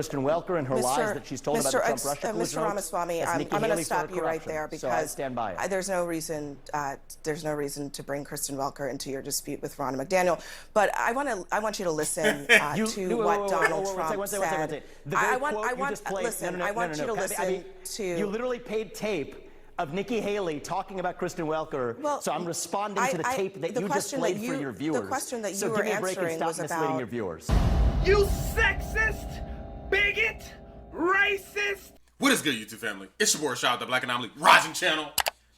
Kristen Welker and her lies that she's told about the Trump-Russia collusion. Mr. Ramaswamy, I'm going to stop you right there because stand by it. there's no reason to bring Kristen Welker into your dispute with Ronna McDaniel. But I want you to listen to what Donald Trump said. I want you to listen to. You literally paid tape of Nikki Haley talking about Kristen Welker, well, so I'm responding to the tape that you just played for your viewers. The question that you so were give me a break and answering stop was misleading about your viewers. You sexist, bigot, racist. What is good, YouTube family? It's your boy, Shout Out the Black Anomaly Rising Channel.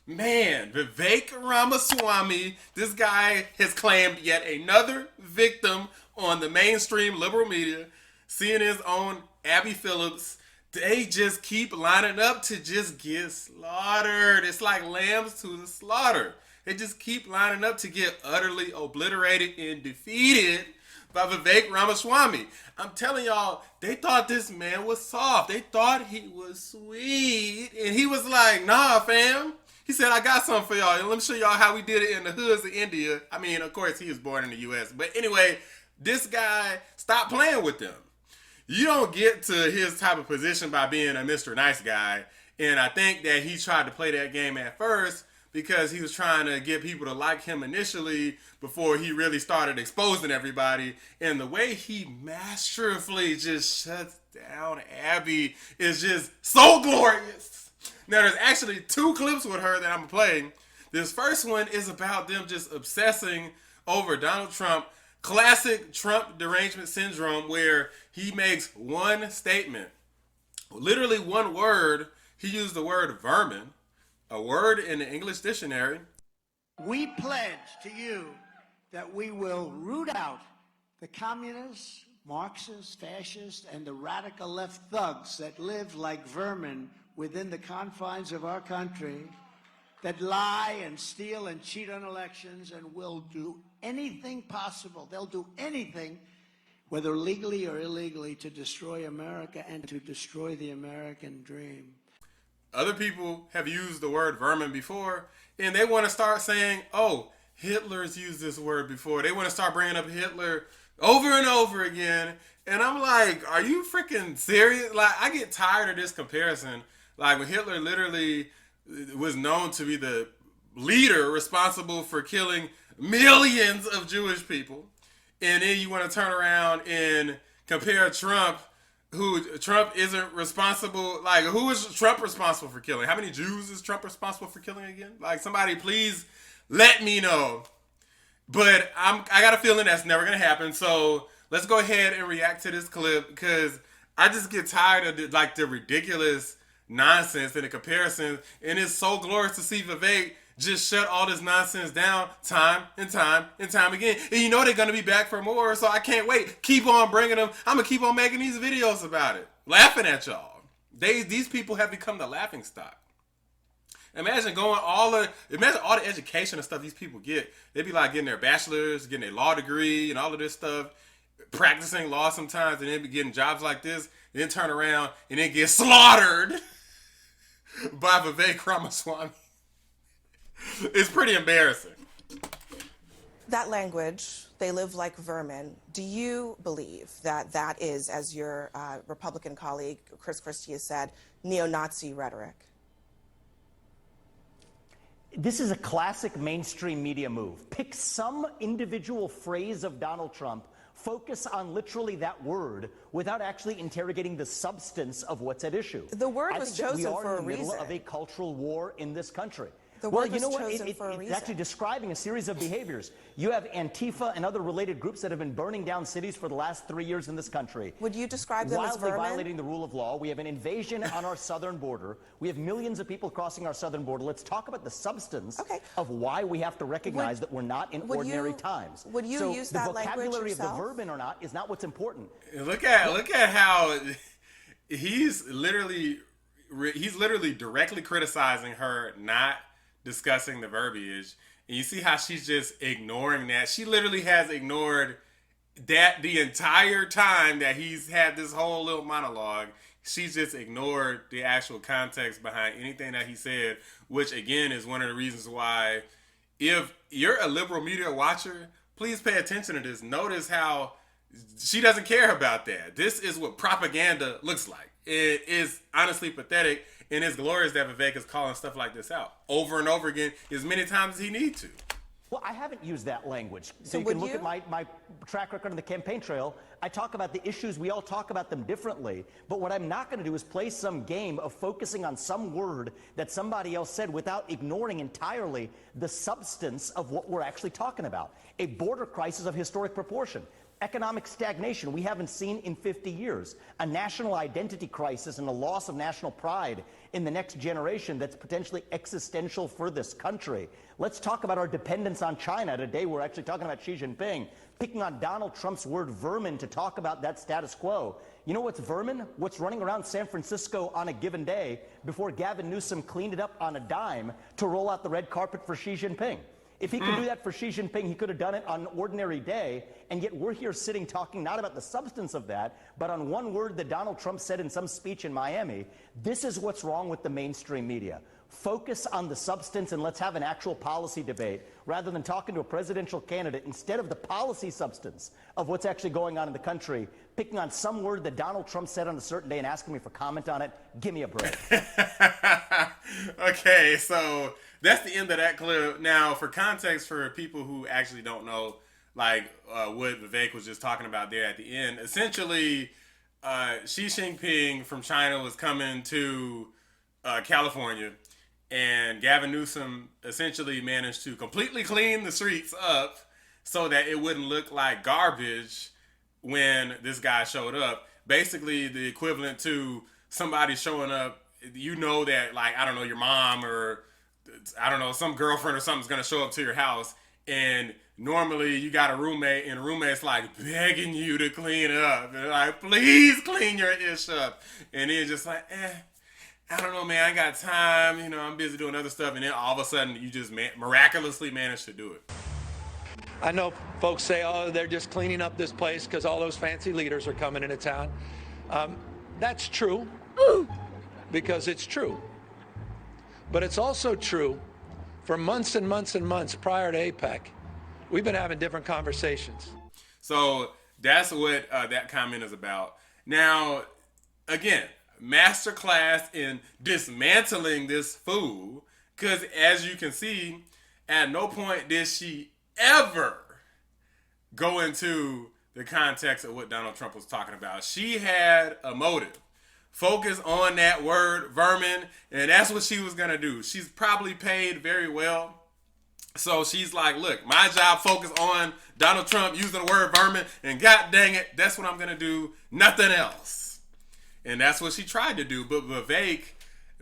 Man, Vivek Ramaswamy, this guy has claimed yet another victim on the mainstream liberal media. CNN's own Abby Phillips. They just keep lining up to just get slaughtered. It's like lambs to the slaughter. They just keep lining up to get utterly obliterated and defeated by Vivek Ramaswamy. I'm telling y'all, they thought this man was soft. They thought he was sweet. And he was like, nah, fam. He said, I got something for y'all. And let me show y'all how we did it in the hoods of India. I mean, of course, he was born in the U.S. But anyway, this guy, stop playing with them. You don't get to his type of position by being a Mr. Nice Guy. And I think that he tried to play that game at first because he was trying to get people to like him initially before he really started exposing everybody. And the way he masterfully just shuts down Abby is just so glorious. Now, there's actually two clips with her that I'm playing. This first one is about them just obsessing over Donald Trump. Classic Trump derangement syndrome where he makes one statement, literally one word. He used the word vermin, a word in the English dictionary. We pledge to you that we will root out the communists, Marxists, fascists, and the radical left thugs that live like vermin within the confines of our country, that lie and steal and cheat on elections and will do anything possible. They'll do anything, whether legally or illegally, to destroy America and to destroy the American dream. Other people have used the word vermin before, and they want to start saying, oh, Hitler's used this word before. They want to start bringing up Hitler over and over again. And I'm like, are you freaking serious? Like, I get tired of this comparison. Like, when Hitler literally was known to be the leader responsible for killing millions of Jewish people. And then you want to turn around and compare Trump, who Trump isn't responsible. Like, who is Trump responsible for killing? How many Jews is Trump responsible for killing again? Like, somebody please let me know. But I got a feeling that's never going to happen. So let's go ahead and react to this clip because I just get tired of the ridiculous nonsense and the comparison. And it's so glorious to see Vivek just shut all this nonsense down time and time and time again. And you know they're going to be back for more, so I can't wait. Keep on bringing them. I'm going to keep on making these videos about it. Laughing at y'all. These people have become the laughing stock. Imagine all the education and stuff these people get. They'd be like getting their bachelor's, getting their law degree and all of this stuff, practicing law sometimes, and then be getting jobs like this, and then turn around and then get slaughtered by Vivek Ramaswamy. It's pretty embarrassing. that language, they live like vermin. Do you believe that that is, as your Republican colleague Chris Christie has said, neo-Nazi rhetoric? This is a classic mainstream media move. Pick some individual phrase of Donald Trump, focus on literally that word without actually interrogating the substance of what's at issue. The word was chosen for a reason. We are in the middle of a cultural war in this country. The word was chosen for a reason. It's actually describing a series of behaviors. You have Antifa and other related groups that have been burning down cities for the last 3 years in this country. Would you describe them as vermin? Wildly violating the rule of law. We have an invasion on our southern border. We have millions of people crossing our southern border. Let's talk about the substance of why we have to recognize that we're not in ordinary times. Would you use that language yourself? The vocabulary of the vermin or not is not what's important. Look at how he's literally directly criticizing her not discussing the verbiage, and you see how she's just ignoring that. She literally has ignored that the entire time that he's had this whole little monologue. She's just ignored the actual context behind anything that he said, which again is one of the reasons why, if you're a liberal media watcher, please pay attention to this. Notice how She doesn't care about that. This is what propaganda looks like. It is honestly pathetic, and it's glorious that Vivek is calling stuff like this out over and over again as many times as he needs to. Well, I haven't used that language. So you can look at my track record on the campaign trail. I talk about the issues. We all talk about them differently. But what I'm not going to do is play some game of focusing on some word that somebody else said without ignoring entirely the substance of what we're actually talking about. A border crisis of historic proportion. Economic stagnation we haven't seen in 50 years. A national identity crisis and a loss of national pride in the next generation that's potentially existential for this country. Let's talk about our dependence on China. Today we're actually talking about Xi Jinping, picking on Donald Trump's word vermin to talk about that status quo. You know what's vermin? What's running around San Francisco on a given day before Gavin Newsom cleaned it up on a dime to roll out the red carpet for Xi Jinping. If he could do that for Xi Jinping, he could have done it on an ordinary day, and yet we're here sitting talking not about the substance of that, but on one word that Donald Trump said in some speech in Miami. This is what's wrong with the mainstream media. Focus on the substance and let's have an actual policy debate rather than talking to a presidential candidate instead of the policy substance of what's actually going on in the country, picking on some word that Donald Trump said on a certain day and asking me for comment on it. Give me a break. Okay, so that's the end of that clip. Now, for context for people who actually don't know, like what Vivek was just talking about there at the end, essentially Xi Jinping from China was coming to California, and Gavin Newsom essentially managed to completely clean the streets up so that it wouldn't look like garbage when this guy showed up. Basically, the equivalent to somebody showing up, you know that, like, I don't know, your mom or, I don't know, some girlfriend or something's going to show up to your house, and normally you got a roommate, and the roommate's like begging you to clean up. And like, please clean your ish up. And then just like, I don't know, man, I ain't got time. You know, I'm busy doing other stuff. And then all of a sudden, you just miraculously managed to do it. I know folks say, oh, they're just cleaning up this place because all those fancy leaders are coming into town. That's true, because it's true. But it's also true for months and months and months prior to APEC, we've been having different conversations. So that's what that comment is about. Now, again, masterclass in dismantling this fool, because as you can see, at no point did she ever go into the context of what Donald Trump was talking about. She had a motive. Focus on that word vermin, and that's what she was gonna do. She's probably paid very well. So she's like, look, my job focus on Donald Trump using the word vermin, and god dang it, that's what I'm gonna do, nothing else. And that's what she tried to do, but Vivek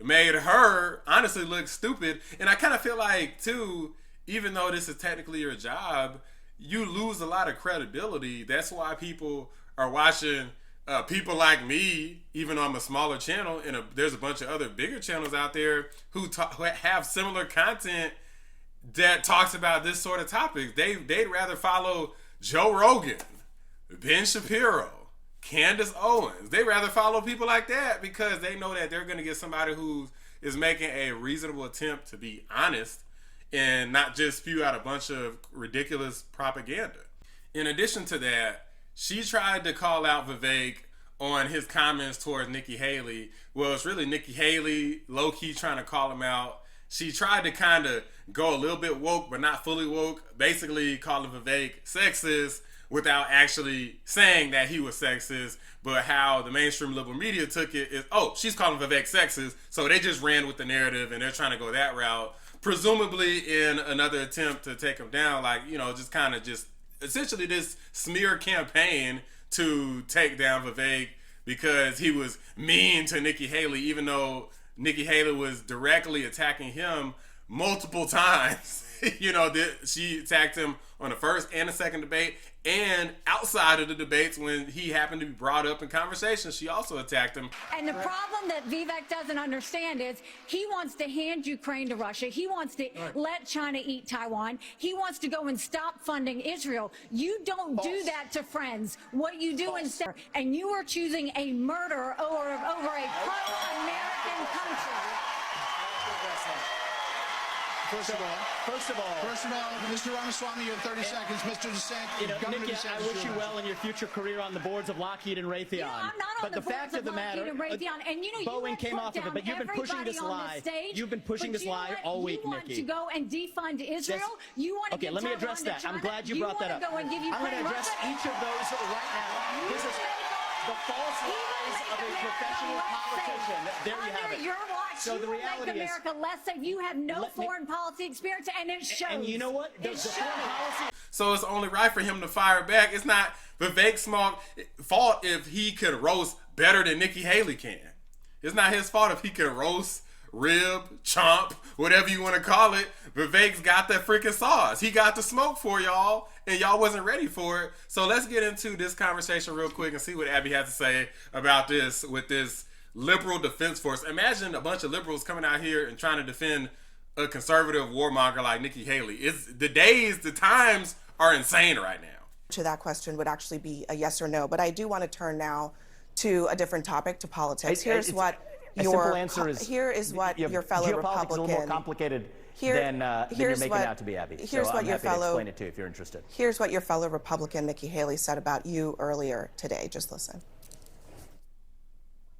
made her honestly look stupid. And I kind of feel like, too, even though this is technically your job, you lose a lot of credibility. That's why people are watching people like me, even though I'm a smaller channel, and there's a bunch of other bigger channels out there who have similar content that talks about this sort of topic. They'd rather follow Joe Rogan, Ben Shapiro, Candace Owens. They'd rather follow people like that because they know that they're going to get somebody who is making a reasonable attempt to be honest and not just spew out a bunch of ridiculous propaganda. In addition to that, she tried to call out Vivek on his comments towards Nikki Haley. Well, it's really Nikki Haley low-key trying to call him out. She tried to kind of go a little bit woke, but not fully woke, basically calling Vivek sexist without actually saying that he was sexist. But how the mainstream liberal media took it is, oh, she's calling Vivek sexist, so they just ran with the narrative and they're trying to go that route, presumably in another attempt to take him down, like, you know, just kind of just essentially this smear campaign to take down Vivek because he was mean to Nikki Haley, even though Nikki Haley was directly attacking him multiple times. You know, she attacked him on the first and the second debate, and outside of the debates when he happened to be brought up in conversation, she also attacked him. And the problem that Vivek doesn't understand is he wants to hand Ukraine to Russia. He wants to let China eat Taiwan. He wants to go and stop funding Israel. You don't do that to friends. What you do instead, and you are choosing a murder over a pro-American country. First of all, Mr. Ramaswamy, you have 30 seconds. Mr. DeSantis, Nikki, I wish you well in your future career on the boards of Lockheed and Raytheon. You know, I'm not on the boards of Lockheed and Raytheon, and you know, Boeing came off of it, but you've been pushing this lie. You've been pushing this lie all week, Nikki. You want to go and defund Israel? You want to okay, let me address that. I'm glad you brought that up. I'm going to address each of those right now. This is the false lies of a professional politician. There you have it. Your watch, so the reality is, America less safe. You have no foreign policy experience, and it shows. And you know what? The foreign policy. So it's only right for him to fire back. It's not Vivek's fault if he could roast better than Nikki Haley can. It's not his fault if he can roast, rib, chomp, whatever you want to call it. Vivek's got that freaking sauce. He got the smoke for y'all, and y'all wasn't ready for it. So let's get into this conversation real quick and see what Abby has to say about this with this liberal defense force. Imagine a bunch of liberals coming out here and trying to defend a conservative warmonger like Nikki Haley. The times are insane right now. To that question would actually be a yes or no, but I do want to turn now to a different topic, to politics. Here is what your fellow Republican. A little more complicated than you're making it out to be, Abby. Here's so what I'm your happy fellow, to explain it too if you're interested. Here's what your fellow Republican Nikki Haley said about you earlier today. Just listen.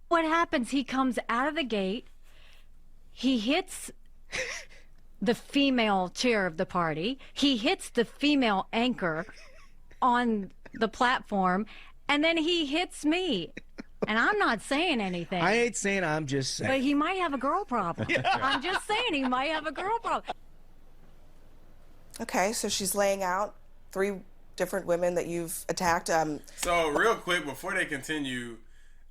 What happens? He comes out of the gate. He hits the female chair of the party. He hits the female anchor on the platform, and then he hits me. And I'm not saying anything. I ain't saying, I'm just saying. But he might have a girl problem. I'm just saying he might have a girl problem. Okay, so she's laying out 3 different women that you've attacked. So real quick, before they continue,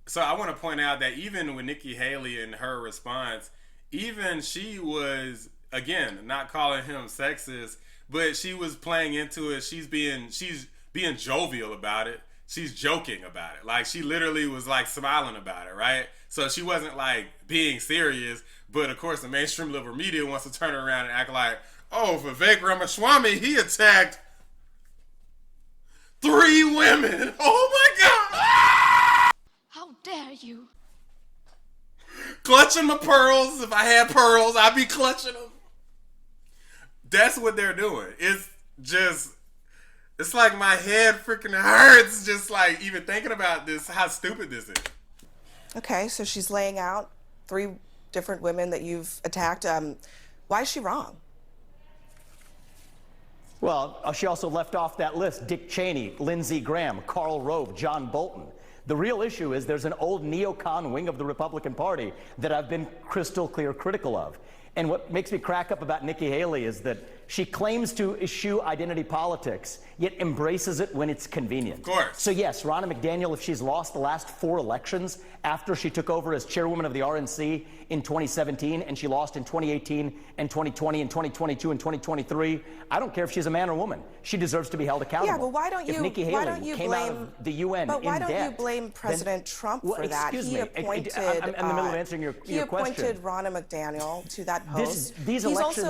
so I want to point out that even with Nikki Haley and her response, even she was, again, not calling him sexist, but she was playing into it. She's being jovial about it. She's joking about it. Like, she literally was like smiling about it, right? So she wasn't like being serious, but of course the mainstream liberal media wants to turn around and act like, oh, Vivek Ramaswamy, he attacked 3 women. Oh my God. How dare you? Clutching my pearls. If I had pearls, I'd be clutching them. That's what they're doing. It's like my head freaking hurts just like even thinking about this, how stupid this is. Okay, so she's laying out 3 different women that you've attacked. Why is she wrong? Well, she also left off that list Dick Cheney, Lindsey Graham, Karl Rove, John Bolton. The real issue is there's an old neocon wing of the Republican Party that I've been crystal clear critical of. And what makes me crack up about Nikki Haley is that she claims to eschew identity politics, yet embraces it when it's convenient. Of course. So yes, Ronna McDaniel, if she's lost the last 4 elections after she took over as chairwoman of the RNC in 2017, and she lost in 2018 and 2020 and 2022 and 2023, I don't care if she's a man or woman. She deserves to be held accountable. Yeah, but why don't you? If Nikki Haley came out of the UN but why in don't debt, you blame President Trump for that? Excuse he me. appointed. I'm in the middle of answering your question. He appointed Ronna McDaniel to that post. These elections,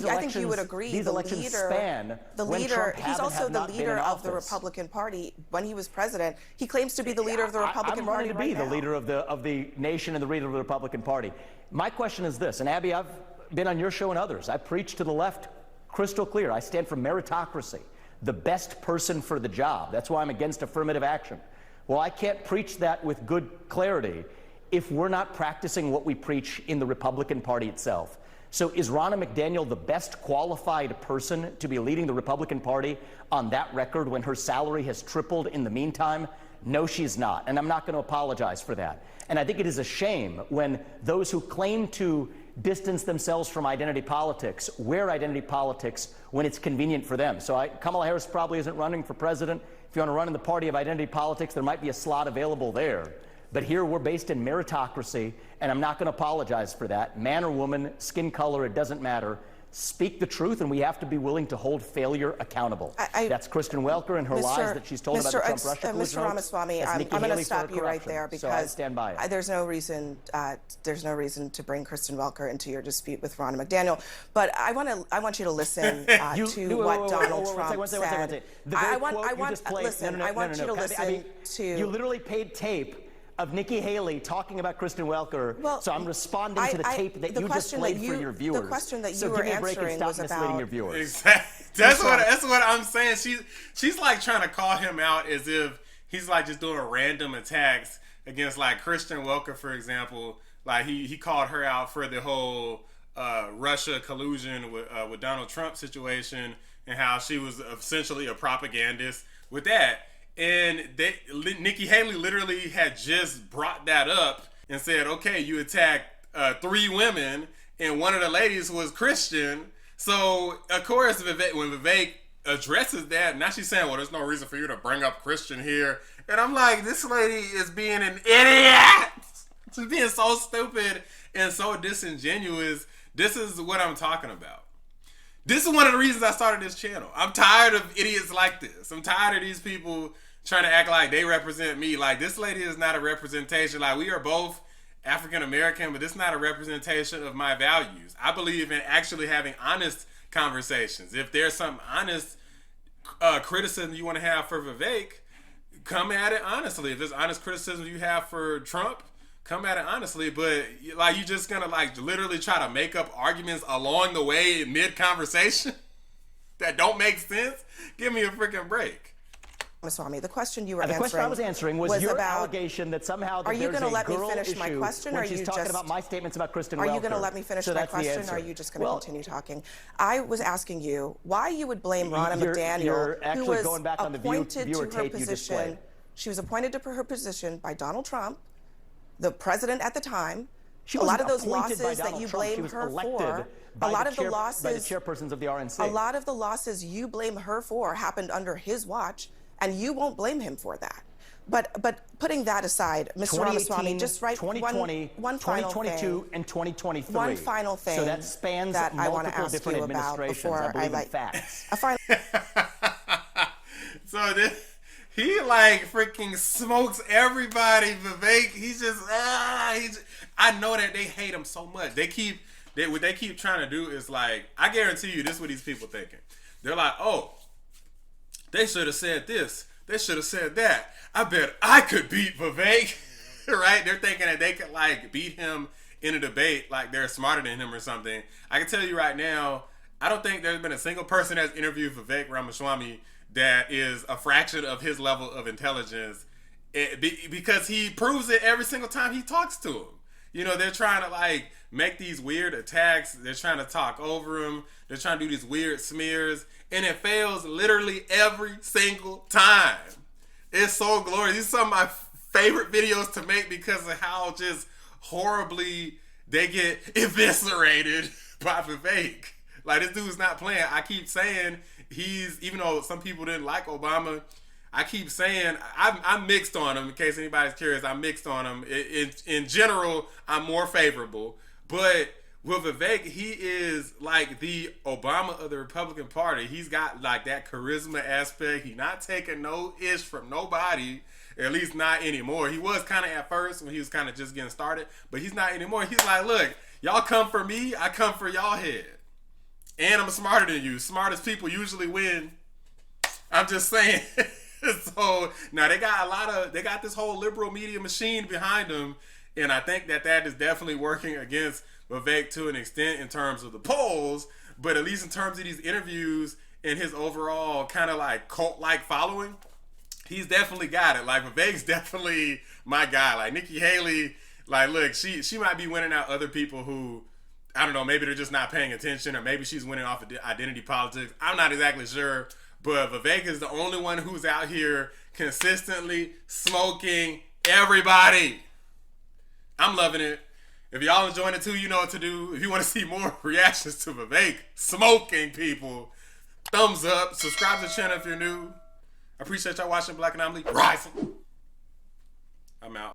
I think you would agree. These elections span when Trump he's also the leader of the office. Republican Party. When he was president, he claims to be the leader of the Republican Party. I'm running to be the leader of the nation and the leader of the Republican Party. My question is this, and Abby, I've been on your show and others. I preach to the left crystal clear. I stand for meritocracy, the best person for the job. That's why I'm against affirmative action. Well, I can't preach that with good clarity if we're not practicing what we preach in the Republican Party itself. So is Ronna McDaniel the best qualified person to be leading the Republican Party on that record when her salary has tripled in the meantime? No, she's not. And I'm not going to apologize for that. And I think it is a shame when those who claim to distance themselves from identity politics wear identity politics when it's convenient for them. So Kamala Harris probably isn't running for president. If you want to run in the party of identity politics, there might be a slot available there. But here we're based in meritocracy, and I'm not going to apologize for that. Man or woman, skin color, it doesn't matter. Speak the truth, and we have to be willing to hold failure accountable. That's Kristen Welker and her lies that she's told about the Trump-Russia collusion. Mr. Ramaswamy, I'm going to stop you right there because so I stand by it. There's no reason to bring Kristen Welker into your dispute with Ronna McDaniel. But I want you to listen to what Donald Trump said. I want you to listen to. You literally paid tape of Nikki Haley talking about Kristen Welker, so I'm responding to the tape that you just played for your viewers. The question that you so were give me a break and answering stop was misleading about your viewers. Exactly. That's what I'm saying. She's like trying to call him out as if he's like just doing random attacks against like Kristen Welker, for example. Like he called her out for the whole Russia collusion with Donald Trump situation and how she was essentially a propagandist with that. And Nikki Haley literally had just brought that up and said, okay, you attacked 3 women and one of the ladies was Christian. So, of course, when Vivek addresses that, now she's saying, well, there's no reason for you to bring up Christian here. And I'm like, this lady is being an idiot. She's being so stupid and so disingenuous. This is what I'm talking about. This is one of the reasons I started this channel. I'm tired of idiots like this. I'm tired of these people trying to act like they represent me. Like, this lady is not a representation. Like, we are both African American, but this is not a representation of my values. I believe in actually having honest conversations. If there's some honest criticism you want to have for Vivek, come at it honestly. If there's honest criticism you have for Trump, come at it honestly. But like, you just gonna like literally try to make up arguments along the way mid conversation that don't make sense? Give me a freaking break. Ramaswamy, the question you were answering. The question I was answering was your about, allegation that somehow are you going to let me finish my question, or are she's you talking just about my statements about Kristen Welker? Are you going to let me finish my question, or are you just going to continue talking? I was asking you why you would blame Ronna McDaniel, who was going back on the appointed viewer to her tape position. She was appointed to her position by Donald Trump, the president at the time. A lot of those losses that you blame her for, a lot of the losses by the chairpersons of the RNC. A lot of the losses you blame her for happened under his watch, and you won't blame him for that. But putting that aside, Mr. Ramaswamy, just write 2020, one final 2022, thing, and 2023. one final thing so that spans that I want to multiple ask different you about administrations. before I believe in facts. A final. So he like freaking smokes everybody. Vivek, he's just I know that they hate him so much. What they keep trying to do is like, I guarantee you this is what these people thinking. They're like, oh, they should have said this. They should have said that. I bet I could beat Vivek. Right? They're thinking that they could like beat him in a debate like they're smarter than him or something. I can tell you right now, I don't think there's been a single person that's interviewed Vivek Ramaswamy that is a fraction of his level of intelligence, because he proves it every single time he talks to him. You know, they're trying to like make these weird attacks. They're trying to talk over him. They're trying to do these weird smears, and it fails literally every single time. It's so glorious. These are some of my favorite videos to make because of how just horribly they get eviscerated by Vivek. Like, this dude's not playing. I keep saying even though some people didn't like Obama, I keep saying I'm mixed on him. In case anybody's curious, I'm mixed on him. In general, I'm more favorable. But with Vivek, he is like the Obama of the Republican Party. He's got like that charisma aspect. He's not taking no ish from nobody, at least not anymore. He was kind of at first when he was kind of just getting started, but he's not anymore. He's like, look, y'all come for me, I come for y'all head. And I'm smarter than you. Smartest people usually win. I'm just saying. So now they got this whole liberal media machine behind them, and I think that is definitely working against Vivek to an extent in terms of the polls, but at least in terms of these interviews and his overall kind of like cult-like following, he's definitely got it. Like, Vivek's definitely my guy. Like, Nikki Haley, like, look, she might be winning out other people who, I don't know, maybe they're just not paying attention, or maybe she's winning off of identity politics. I'm not exactly sure. But Vivek is the only one who's out here consistently smoking everybody. I'm loving it. If y'all enjoying it too, you know what to do. If you want to see more reactions to Vivek smoking people, thumbs up. Subscribe to the channel if you're new. I appreciate y'all watching Black Anomaly Rising. I'm out.